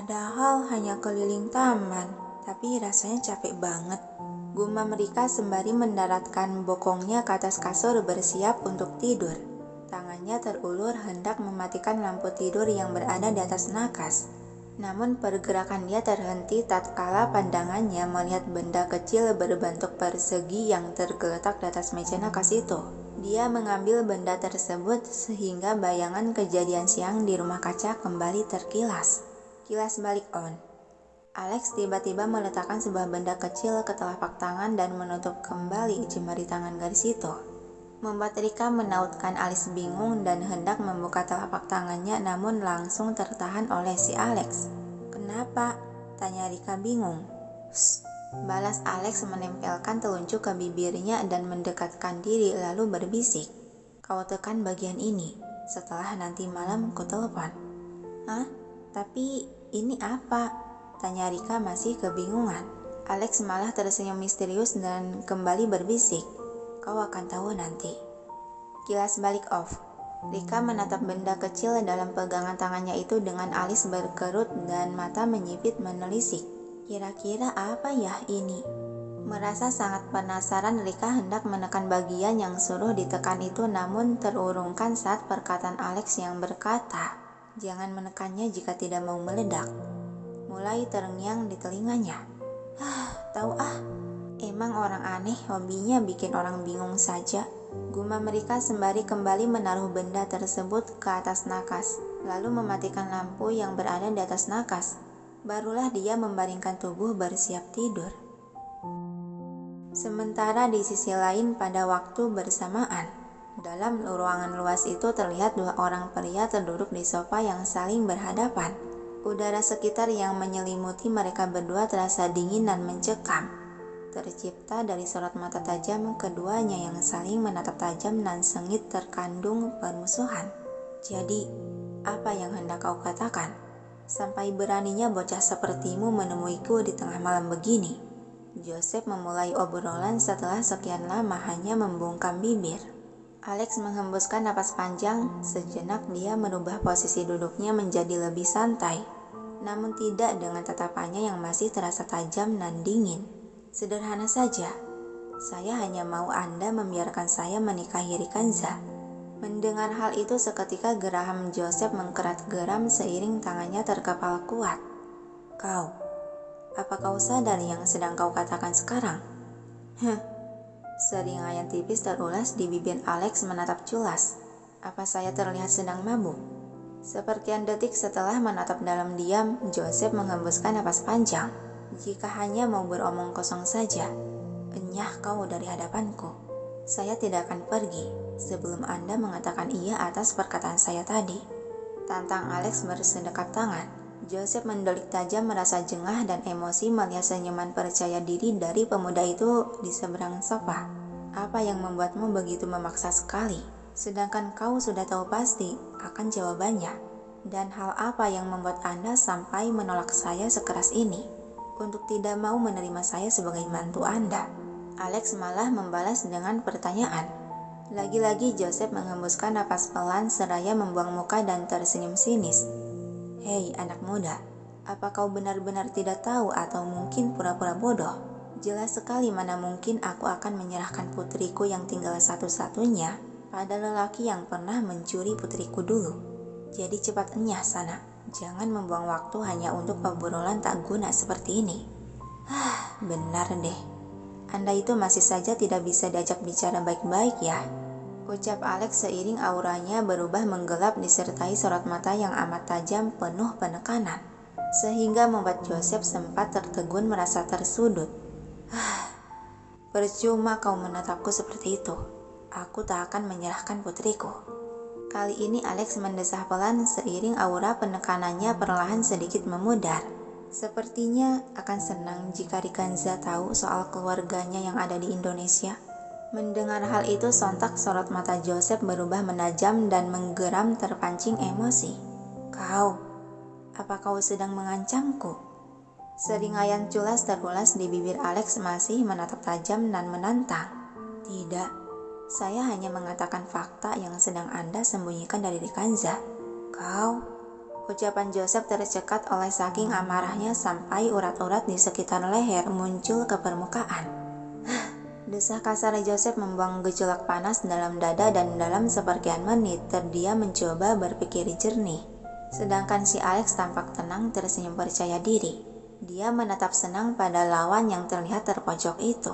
Padahal hanya keliling taman, tapi rasanya capek banget. Gumam Rika sembari mendaratkan bokongnya ke atas kasur bersiap untuk tidur. Tangannya terulur hendak mematikan lampu tidur yang berada di atas nakas. Namun pergerakan dia terhenti tatkala pandangannya melihat benda kecil berbentuk persegi yang tergeletak di atas meja nakas itu. Dia mengambil benda tersebut sehingga bayangan kejadian siang di rumah kaca kembali terkilas. Kilas balik on. Alex tiba-tiba meletakkan sebuah benda kecil ke telapak tangan dan menutup kembali jemari tangan gadis itu. Membuat Rika menautkan alis bingung dan hendak membuka telapak tangannya namun langsung tertahan oleh si Alex. "Kenapa?" tanya Rika bingung. "Shh," balas Alex menempelkan telunjuk ke bibirnya dan mendekatkan diri lalu berbisik. "Kau tekan bagian ini, setelah nanti malam ku telepon." "Hah? Tapi ini apa?" tanya Rika masih kebingungan. Alex malah tersenyum misterius dan kembali berbisik, "Kau akan tahu nanti." Kilas balik off. Rika menatap benda kecil dalam pegangan tangannya itu dengan alis berkerut dan mata menyipit menelisik. Kira-kira apa ya ini? Merasa sangat penasaran, Rika hendak menekan bagian yang suruh ditekan itu namun terurungkan saat perkataan Alex yang berkata, "Jangan menekannya jika tidak mau meledak." Mulai terngiang di telinganya. Tahu emang orang aneh hobinya bikin orang bingung saja. Gumam Rika sembari kembali menaruh benda tersebut ke atas nakas, lalu mematikan lampu yang berada di atas nakas. Barulah dia membaringkan tubuh bersiap tidur. Sementara di sisi lain pada waktu bersamaan, dalam ruangan luas itu terlihat dua orang pria terduduk di sofa yang saling berhadapan. Udara sekitar yang menyelimuti mereka berdua terasa dingin dan mencekam. Tercipta dari sorot mata tajam keduanya yang saling menatap tajam dan sengit terkandung permusuhan. "Jadi, apa yang hendak kau katakan? Sampai beraninya bocah sepertimu menemuiku di tengah malam begini?" Joseph memulai obrolan setelah sekian lama hanya membungkam bibir. Alex menghembuskan napas panjang. Sejenak dia merubah posisi duduknya menjadi lebih santai, namun tidak dengan tatapannya yang masih terasa tajam dan dingin. "Sederhana saja. Saya hanya mau Anda membiarkan saya menikahi Rikanza." Mendengar hal itu seketika geraham Joseph mengkerat geram seiring tangannya terkepal kuat. Apa kau sadar yang sedang kau katakan sekarang?" Seringaian tipis terulas di bibir Alex menatap culas. "Apa saya terlihat sedang mabuk?" Seperkian detik setelah menatap dalam diam, Joseph menghembuskan napas panjang. "Jika hanya mau beromong kosong saja, enyah kau dari hadapanku. Saya tidak akan pergi sebelum Anda mengatakan iya atas perkataan saya tadi." Tantang Alex bersedekap tangan. Joseph mendelik tajam merasa jengah dan emosi melihat senyuman percaya diri dari pemuda itu di seberang sofa. "Apa yang membuatmu begitu memaksa sekali? Sedangkan kau sudah tahu pasti akan jawabannya. Dan hal apa yang membuat Anda sampai menolak saya sekeras ini untuk tidak mau menerima saya sebagai mantu Anda?" Alex malah membalas dengan pertanyaan. Lagi-lagi Joseph menghembuskan napas pelan seraya membuang muka dan tersenyum sinis. "Hei anak muda, apa kau benar-benar tidak tahu atau mungkin pura-pura bodoh? Jelas sekali mana mungkin aku akan menyerahkan putriku yang tinggal satu-satunya pada lelaki yang pernah mencuri putriku dulu. Jadi cepat enyah sana, jangan membuang waktu hanya untuk obrolan tak guna seperti ini." Benar deh. Anda itu masih saja tidak bisa diajak bicara baik-baik ya, ucap Alex seiring auranya berubah menggelap disertai sorot mata yang amat tajam penuh penekanan, sehingga membuat Joseph sempat tertegun merasa tersudut. "Percuma kau menatapku seperti itu. Aku tak akan menyerahkan putriku." Kali ini Alex mendesah pelan seiring aura penekanannya perlahan sedikit memudar. Sepertinya akan senang jika Rikanza tahu soal keluarganya yang ada di Indonesia. Mendengar hal itu sontak sorot mata Joseph berubah menajam dan menggeram terpancing emosi. Apa kau sedang mengancamku?" Seringaian culas terulas di bibir Alex masih menatap tajam dan menantang. "Tidak, saya hanya mengatakan fakta yang sedang Anda sembunyikan dari Rikanza." Ucapan Joseph tercekat oleh saking amarahnya sampai urat-urat di sekitar leher muncul ke permukaan. Desah kasar Joseph membuang gejolak panas dalam dada dan dalam sepergian menit terdiam mencoba berpikir jernih. Sedangkan si Alex tampak tenang tersenyum percaya diri. Dia menatap senang pada lawan yang terlihat terpojok itu.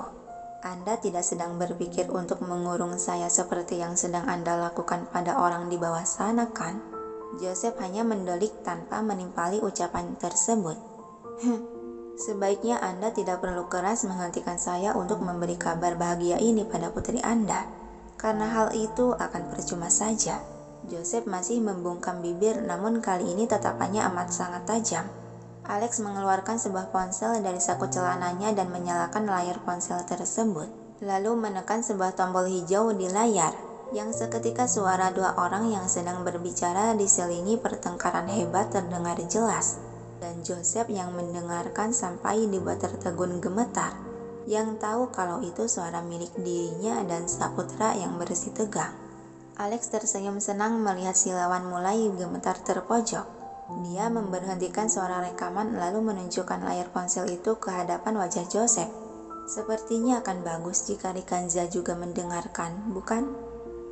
Anda tidak sedang berpikir untuk mengurung saya seperti yang sedang Anda lakukan pada orang di bawah sana, kan? Joseph hanya mendelik tanpa menimpali ucapan tersebut. Sebaiknya Anda tidak perlu keras menghentikan saya untuk memberi kabar bahagia ini pada putri Anda, karena hal itu akan percuma saja. Joseph masih membungkam bibir, namun kali ini tatapannya amat sangat tajam. Alex mengeluarkan sebuah ponsel dari saku celananya dan menyalakan layar ponsel tersebut, lalu menekan sebuah tombol hijau di layar, yang seketika suara dua orang yang sedang berbicara diselingi pertengkaran hebat terdengar jelas, dan Joseph yang mendengarkan sampai dibuat tertegun gemetar, yang tahu kalau itu suara milik dirinya dan Saputra yang bersih tegang. Alex tersenyum senang melihat si lawan mulai gemetar terpojok. Dia memberhentikan suara rekaman lalu menunjukkan layar ponsel itu ke hadapan wajah Joseph. Sepertinya akan bagus jika Rikanza juga mendengarkan, bukan?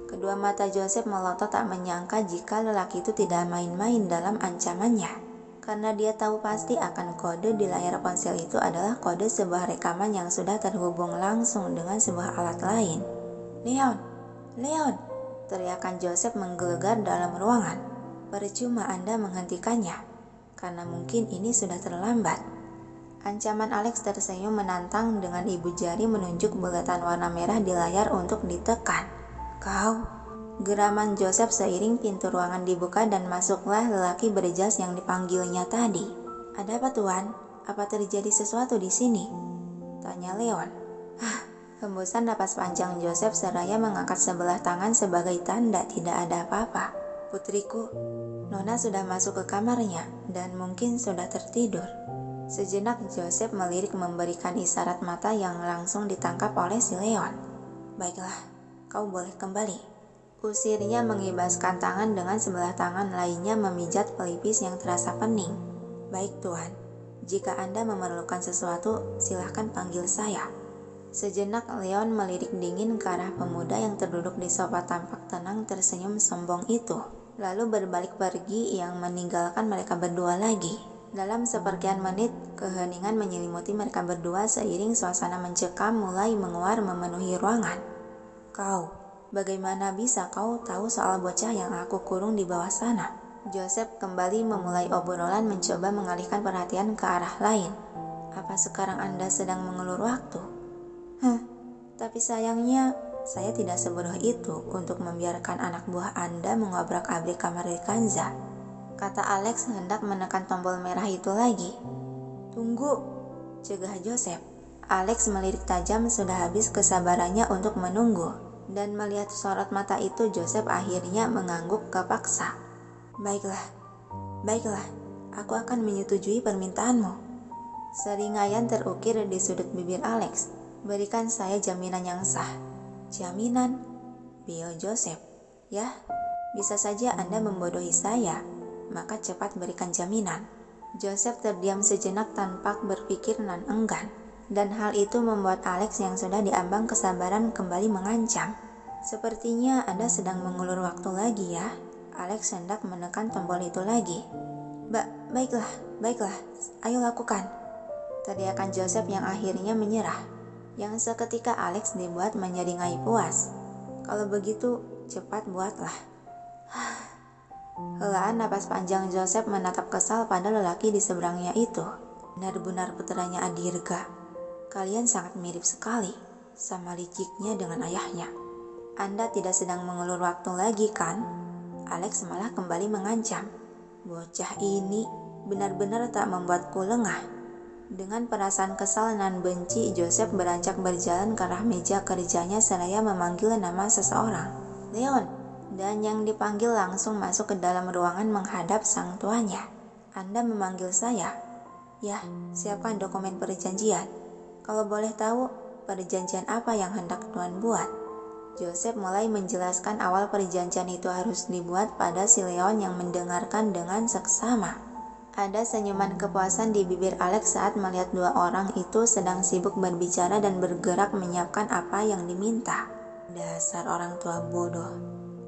Kedua mata Joseph melotot tak menyangka jika lelaki itu tidak main-main dalam ancamannya. Karena dia tahu pasti akan kode di layar ponsel itu adalah kode sebuah rekaman yang sudah terhubung langsung dengan sebuah alat lain. "Leon! Leon!" teriakan Joseph menggelegar dalam ruangan. "Percuma Anda menghentikannya, karena mungkin ini sudah terlambat." Ancaman Alex tersenyum menantang dengan ibu jari menunjuk bulatan warna merah di layar untuk ditekan. "Kau!" geraman Joseph seiring pintu ruangan dibuka dan masuklah lelaki berjas yang dipanggilnya tadi. "Ada apa, Tuan? Apa terjadi sesuatu di sini?" tanya Leon. Hembusan napas panjang Joseph seraya mengangkat sebelah tangan sebagai tanda tidak ada apa-apa. "Putriku, Nona sudah masuk ke kamarnya dan mungkin sudah tertidur." Sejenak Joseph melirik memberikan isyarat mata yang langsung ditangkap oleh si Leon. "Baiklah, kau boleh kembali," usirnya mengibaskan tangan dengan sebelah tangan lainnya memijat pelipis yang terasa pening. "Baik Tuan, jika Anda memerlukan sesuatu silahkan panggil saya." Sejenak Leon melirik dingin ke arah pemuda yang terduduk di sofa tampak tenang tersenyum sombong itu, lalu berbalik pergi yang meninggalkan mereka berdua lagi. Dalam sepergian menit, keheningan menyelimuti mereka berdua seiring suasana mencekam mulai menguar memenuhi ruangan. "Kau, bagaimana bisa kau tahu soal bocah yang aku kurung di bawah sana?" Joseph kembali memulai obrolan mencoba mengalihkan perhatian ke arah lain. "Apa sekarang Anda sedang mengulur waktu?" Tapi sayangnya, saya tidak sebodoh itu untuk membiarkan anak buah Anda mengobrak-abrik kamar Rikanza," kata Alex hendak menekan tombol merah itu lagi. "Tunggu," cegah Joseph. Alex melirik tajam, sudah habis kesabarannya untuk menunggu, dan melihat sorot mata itu Joseph akhirnya mengangguk kepaksa. Baiklah, aku akan menyetujui permintaanmu." Seringayan terukir di sudut bibir Alex. "Berikan saya jaminan yang sah." "Jaminan?" bio Joseph. "Ya, bisa saja Anda membodohi saya, maka cepat berikan jaminan." Joseph terdiam sejenak tanpa berpikir nan enggan, dan hal itu membuat Alex yang sudah diambang kesabaran kembali mengancam. "Sepertinya Anda sedang mengulur waktu lagi ya." Alex hendak menekan tombol itu lagi. Baiklah, ayo lakukan," teriakan Joseph yang akhirnya menyerah. Yang seketika Alex dibuat menyeringai puas. "Kalau begitu, cepat buatlah." Helaan napas panjang Joseph menatap kesal pada lelaki di seberangnya itu. "Benar-benar putranya Adirga. Kalian sangat mirip sekali, sama liciknya dengan ayahnya. Anda tidak sedang mengulur waktu lagi, kan?" Alex malah kembali mengancam. Bocah ini benar-benar tak membuatku lengah. Dengan perasaan kesal dan benci, Joseph beranjak berjalan ke arah meja kerjanya seraya memanggil nama seseorang. "Leon!" Dan yang dipanggil langsung masuk ke dalam ruangan menghadap sang tuannya. "Anda memanggil saya?" "Ya, siapkan dokumen perjanjian. Kalau boleh tahu, perjanjian apa yang hendak Tuan buat?" Joseph mulai menjelaskan awal perjanjian itu harus dibuat pada si Leon yang mendengarkan dengan seksama. Ada senyuman kepuasan di bibir Alex saat melihat dua orang itu sedang sibuk berbicara dan bergerak menyiapkan apa yang diminta. Dasar orang tua bodoh.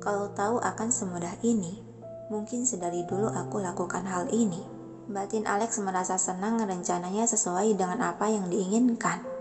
Kalau tahu akan semudah ini, mungkin sedari dulu aku lakukan hal ini. Batin Alex merasa senang rencananya sesuai dengan apa yang diinginkan.